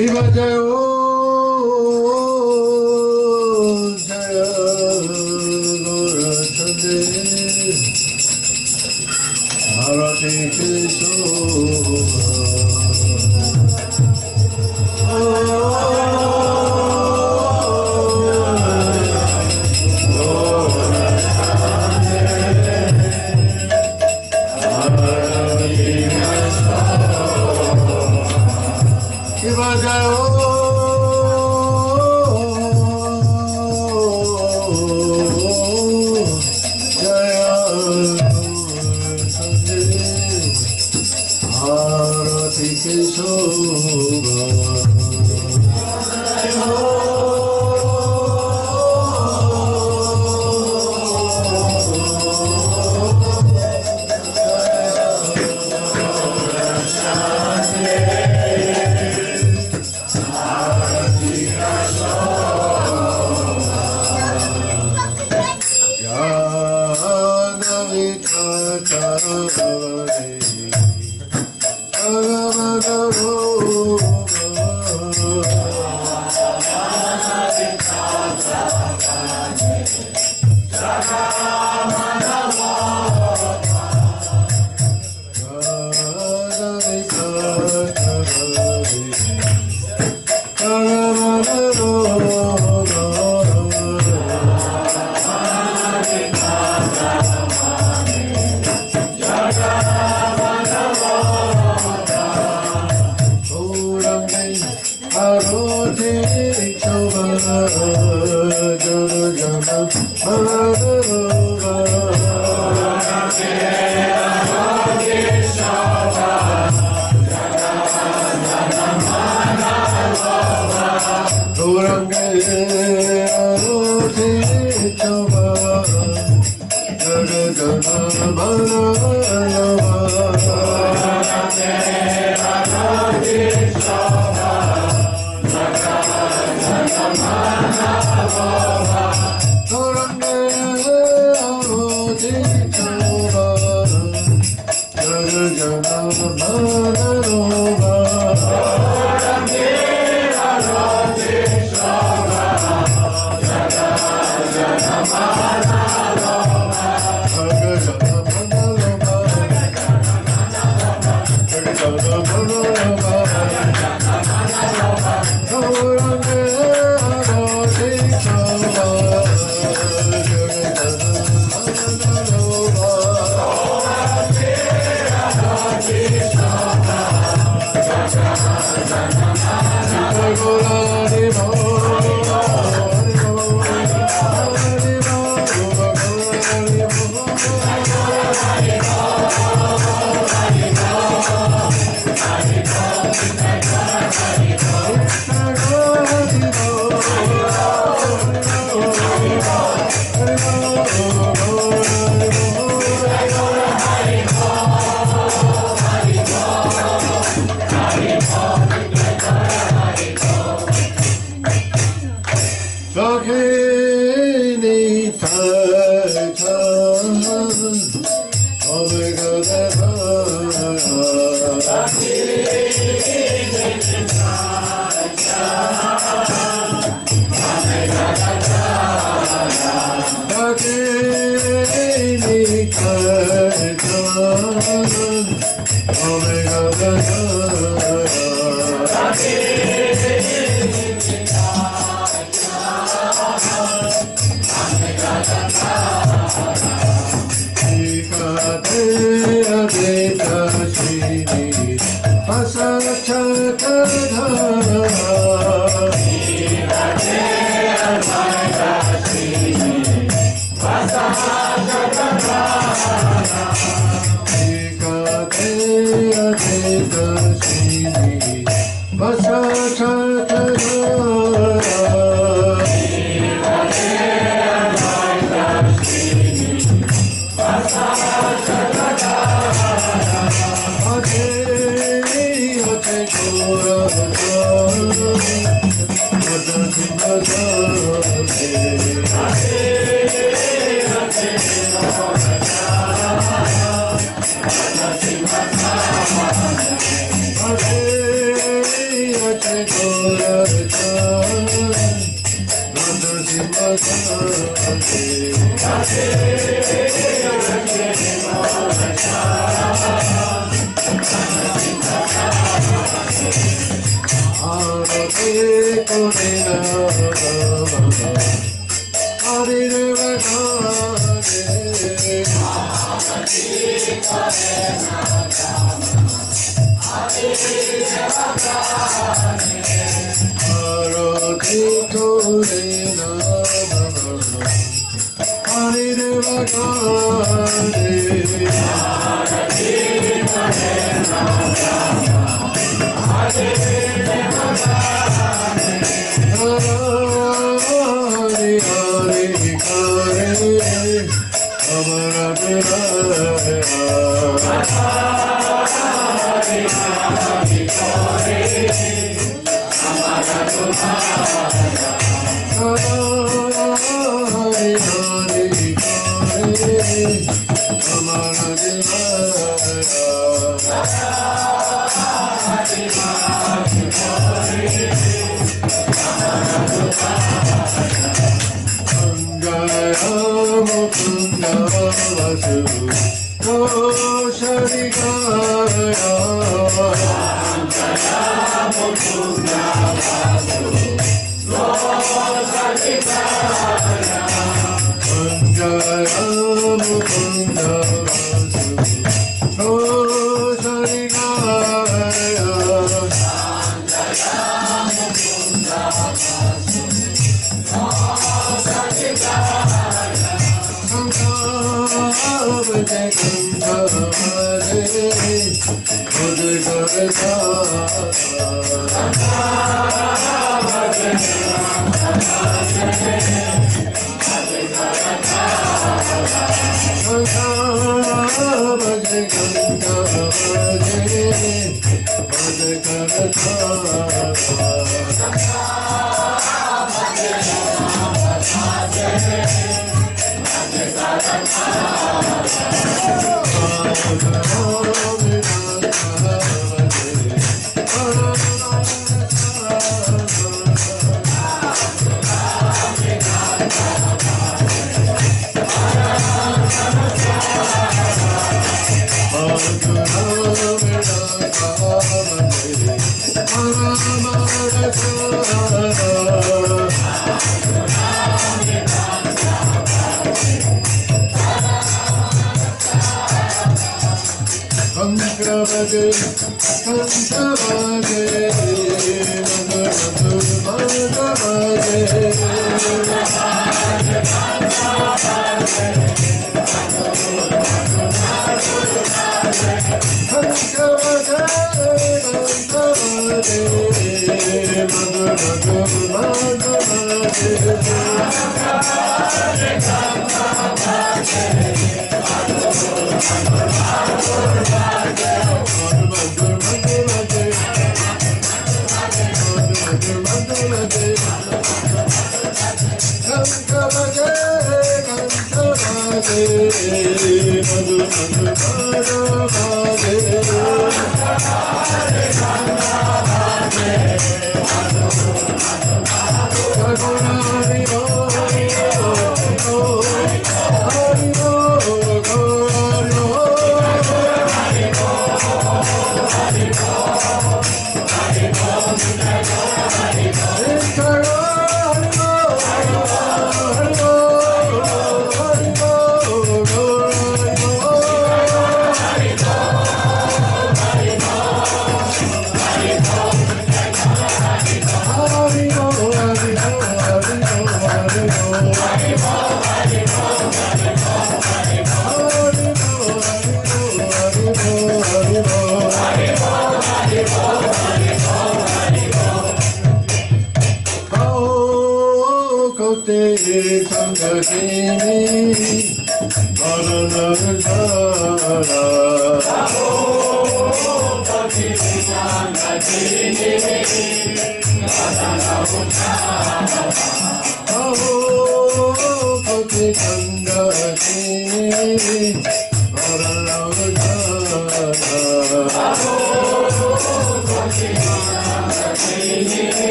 शिव जय जय गौरचंद्र भारती के शोभा Hare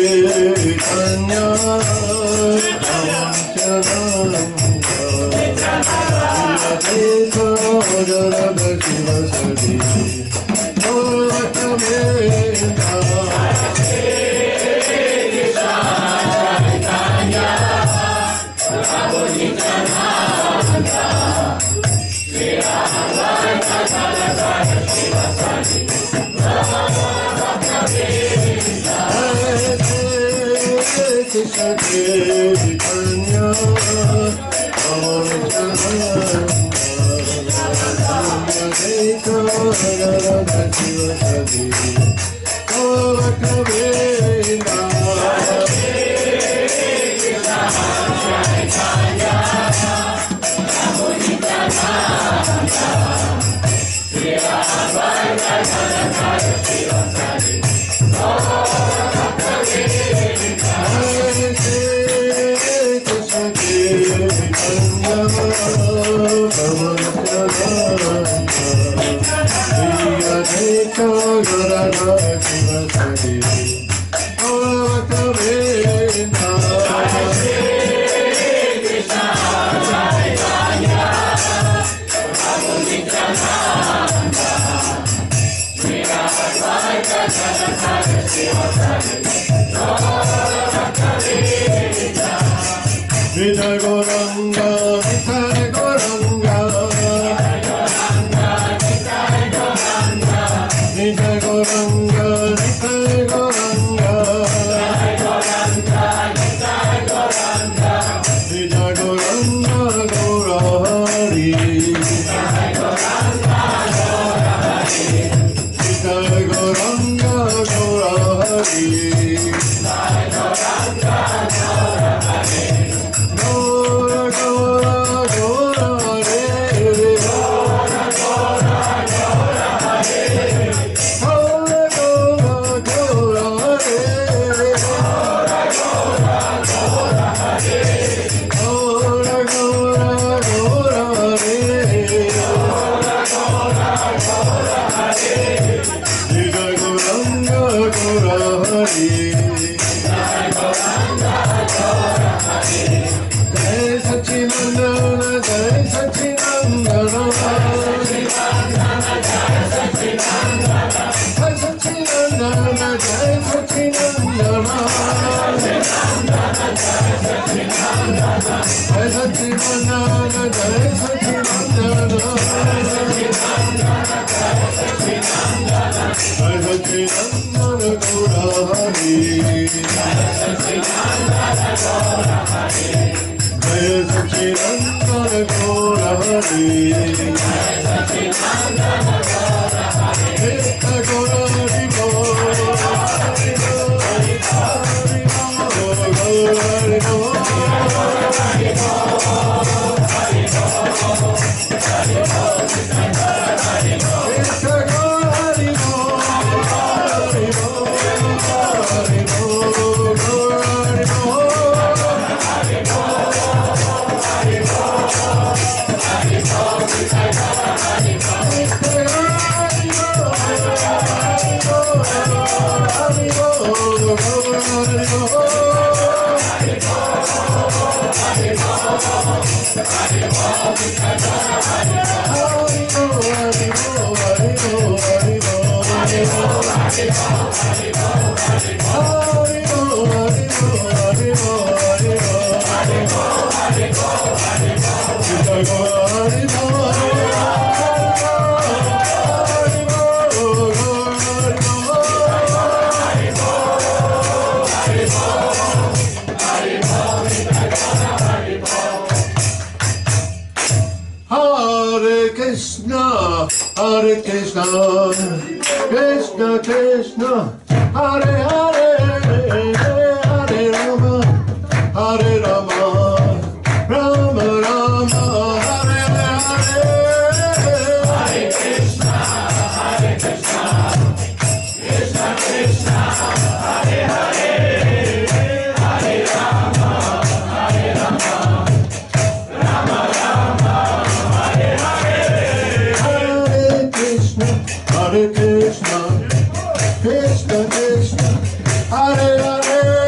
Chaitanya Krishna Krishna Hare Hare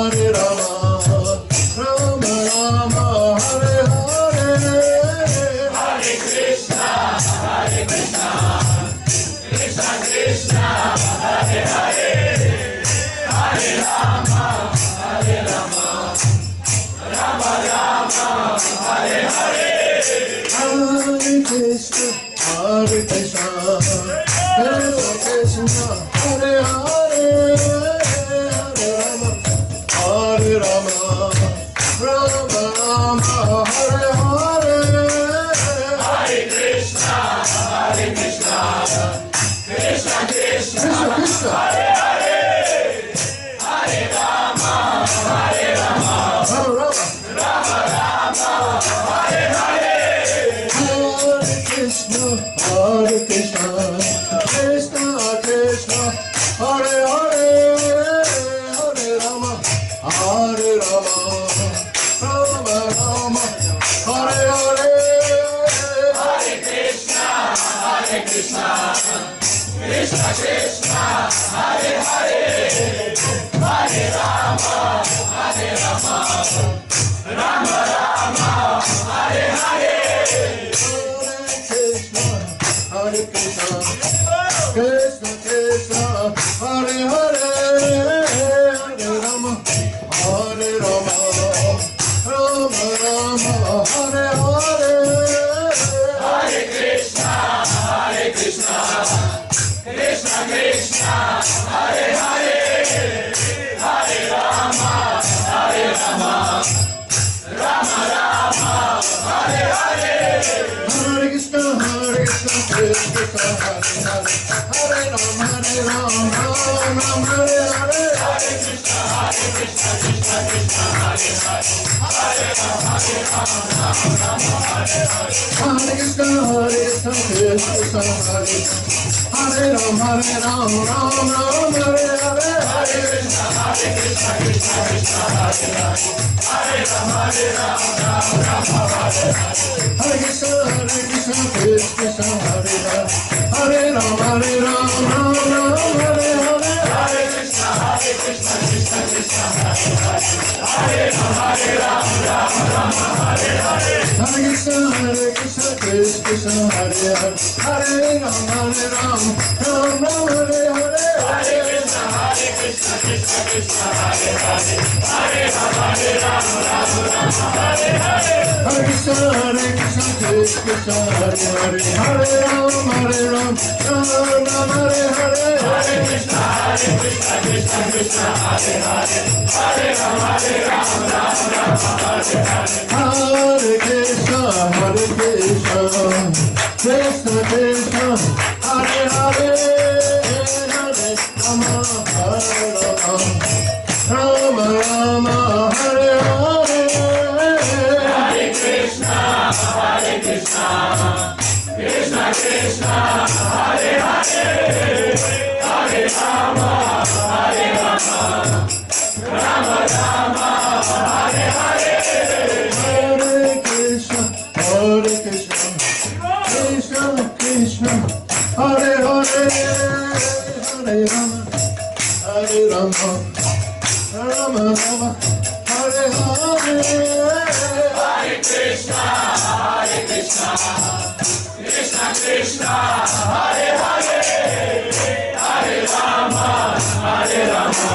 Hare Rama, Rama Rama, Hare Hare, Hare Krishna, Krishna Krishna, Hare Hare, Hare Rama, Rama Rama, Hare Hare. Hare Krishna, Hare Krishna, Krishna Krishna, Hare Hare, Hare Rama, Hare Rama, Rama Rama, Hare Hare, Hare Krishna, Krishna Krishna, Krishna Krishna, Hare Hare, Hare Rama, Rama Rama, Rama Rama, Hare Hare. Hare Krishna, Hare Krishna, Krishna Krishna, Hare Hare, Hare Rama, Hare Rama, Rama Rama, Hare Hare, Hare Krishna, Krishna Krishna, Hare Hare, Hare Rama, Rama Rama, Hare Hare. Hare Krishna, Krishna Krishna, Hare Hare, Hare Rama, Hare Rama, Rama Rama, Hare Hare, Hare Krishna, Krishna Krishna, Hare Hare, Hare Rama, Rama Rama, Hare Hare. Hare Krishna, Krishna Krishna, Hare Hare, Hare Rama, Rama Rama, Hare Hare, Hare Krishna, Krishna Krishna, Hare Hare, Hare Rama, Rama Hare Krishna, Krishna Krishna, Hare Rama, Rama Rama, Hare Hare, Hare Krishna, Krishna Krishna, Hare Hare, Hare Rama, Rama Hare Hare. Hare Krishna, Krishna Krishna, Hare Hare, Hare Rama, Rama Rama, Hare Hare, Hare Krishna, Krishna Krishna, Hare Hare, Hare Rama, Rama Hare Hare. Hare Krishna, Krishna Krishna, Hare Hare, Hare Rama, Rama Rama, Hare Hare, Hare Krishna, Krishna Krishna, Hare Hare, Hare Rama, Rama Hare Hare. Hare Krishna, Krishna Krishna, Hare Hare, Hare Rama, Rama Rama, Hare Hare, Hare Krishna, Krishna Krishna, Hare Hare, Hare Rama, Rama Hare Hare. Hare Krishna, Krishna Krishna, Hare Hare, Hare Rama, Rama Rama, Hare Hare. Hare Krishna, Krishna Krishna, Hare Hare, Hare Rama, Rama Rama, Hare Hare. Hare Krishna, Krishna Krishna, Hare Hare, Hare Rama, Rama Rama, Hare Hare. Hare Krishna, Krishna Krishna, Hare Hare, Hare Rama,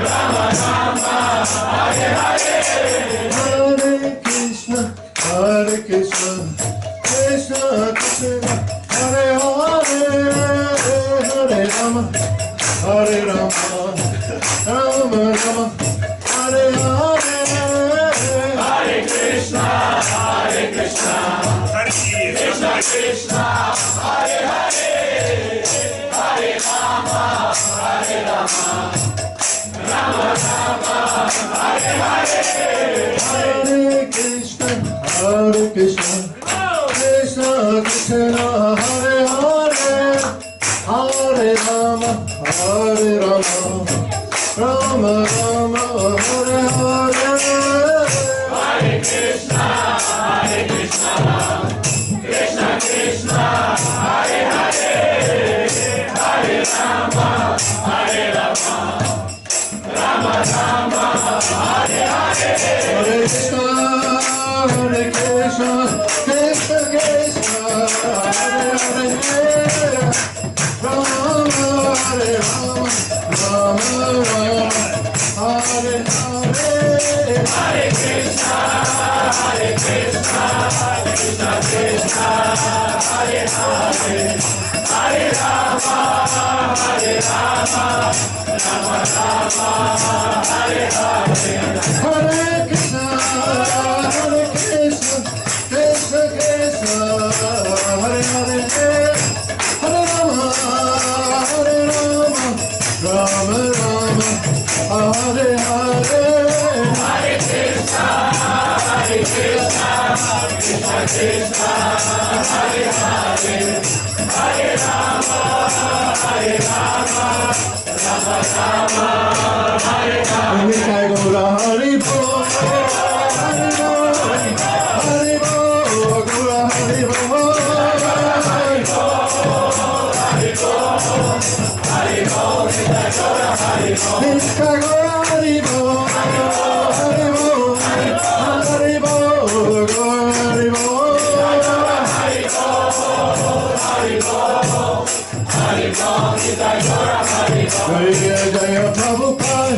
Rama Rama, Hare Hare. Hare Krishna, Krishna Krishna, Hare Hare, Hare Rama, Rama Rama, Hare Hare. Hare Krishna, Krishna Krishna, Hare Hare, Hare Rama, Rama Rama, Hare Hare. Hare Krishna, Krishna Krishna, Hare Hare, Hare Rama, Rama Rama, Hare Hare. Hare Krishna, Krishna Krishna, Hare Hare, Hare Rama, Rama Rama, Krishna Krishna, Hare Hare, Rama Hare Rama, Rama Rama, Hare Hare. Hare Krishna, Krishna Krishna, Hare Hare, Hare Rama, Rama Rama, Hare Hare. Hare Krishna, Krishna Krishna, Hare Hare, Hare Rama, Rama Rama, Hare Hare. Hare Krishna, Krishna Krishna, Hare Hare, Hare Rama, Rama Rama, Hare Hare. Nitai Gaura Hari Bol, Hari Bol, Hari Bol, Gaura Hari Bol, Hari Bol, Hari Bol, Nitai Gaura Hari Bol. Nitai Gaura Hari Bol, Hari Bol, Hari Bol, Gaura Hari Bol. Jaya Jaya Prabhupada,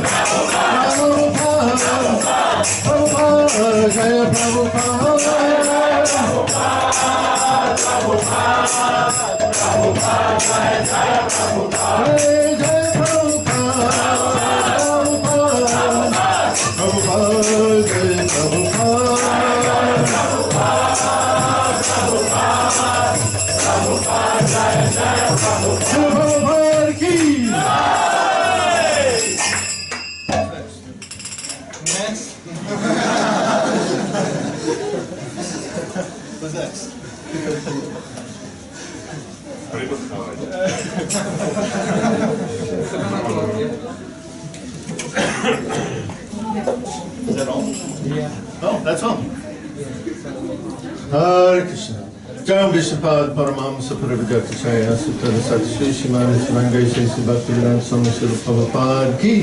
Prabhupada, Prabhupada, Jaya Prabhupada, Jaya Prabhupada, Prabhupada, Jaya Prabhupada ki. What's next? Is that all? Yeah. Oh, that's all. Hare Krishna. Jam Vishapad Paramahamsa Paravajakashaya Sutara Satsri Shimani Shivangai Sesi Bhaktivedanta Swami Srila Prabhupada ki.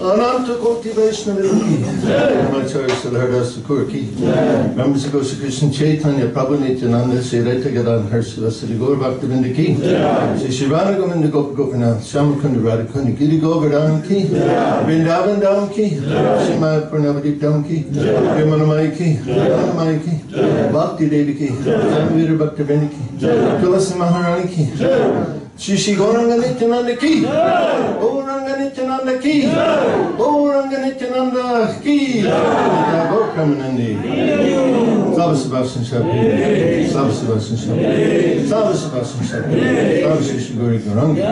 Ananta Koti Vaishnava ki. Brahmacharya Siddhardas Thakur ki. Members of Gosha Krishna Chaitanya Prabhu Nityananda Sri Raita Gadan Harsava Sri Gaur Bhaktivinda ki. Sri Shivana Govinda Gopa Gopinath Shamakunda Radhakunda Giri Govardhan ki. Vrindavan Dham ki. Shrimad Purnavadip Dham ki. Vimanamai ki. Anamai ki. Bhakti Devi ki. Samvira Bhaktivinoda ki. Tulasi Maharani ki. Shri Gauranga Nityananda ki. Gauranga Nityananda ki. Gauranga Nityananda ki. Gauramanandi. Savasabhasan Shabdi. Savasabhasan Shabdi. Savasabhasan Shabdi. Savasabhasan Gauri Gauranga.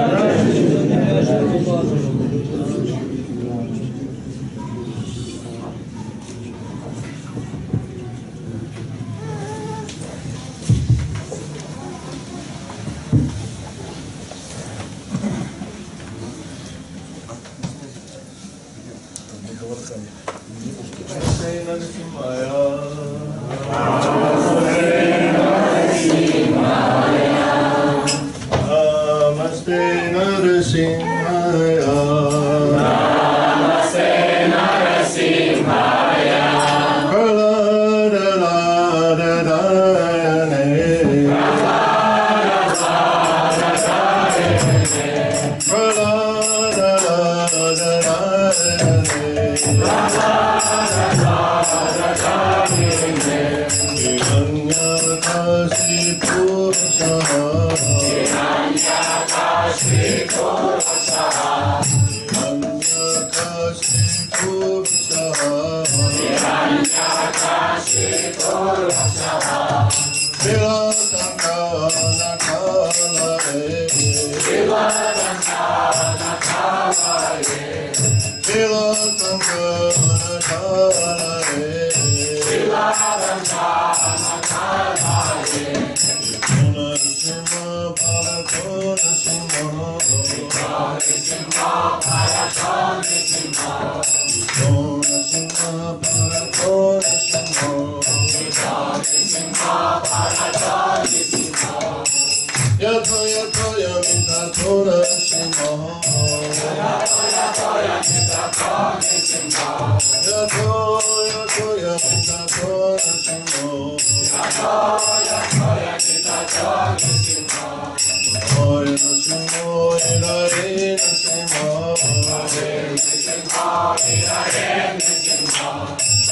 Namaste Narasimhaya. Namaste Narasimhaya. Yatoya Yato yato yakitato nishimo. Oi nishimo irare nishimo.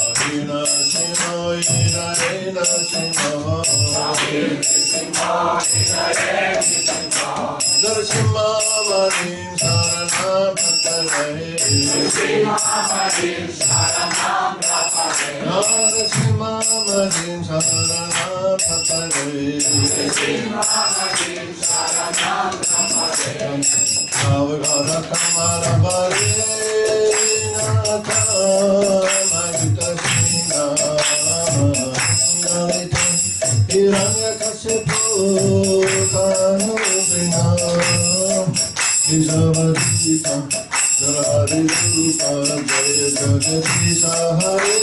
Arina nishimo irare nishimo. Darshima madim saranam pratale. Darshima madim saranam pratale. Avgara kamara bare nata magita sina. Hiranya kashipu tanu bina. Isavadita Sarari Rupa Jaya Jagadisha Hare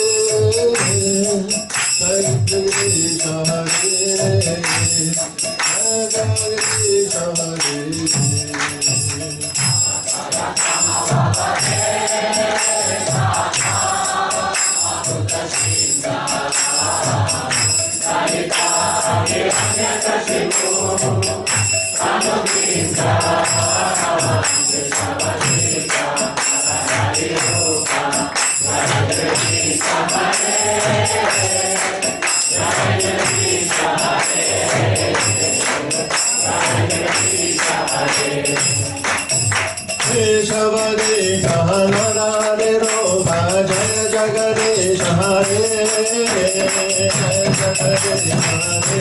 Jaya Jagadisha Hare Jaya Jagadisha Keshavadesha Narare Ropa Jaya Jagadesha Hare Jaya Jagadesha Hare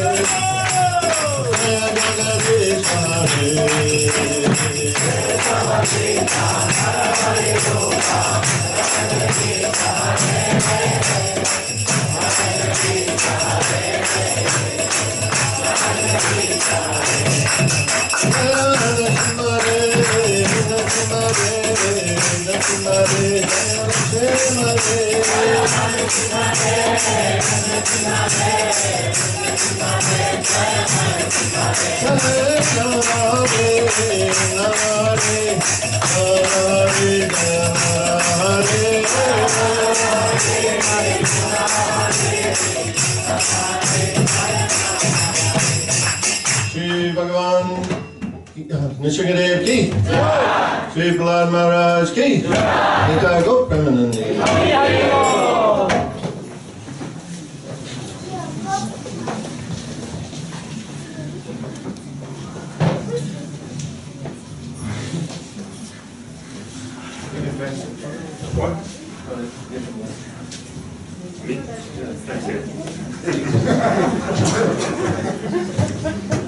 Jaya Jagadesha Hare Keshavadesha Narare Ropa Jaya Jagadesha Hare Shri Bhagavan Nishingadev ki, Shri Prahlad Maharaj ki, Nitai Gop Premanandi. That's it.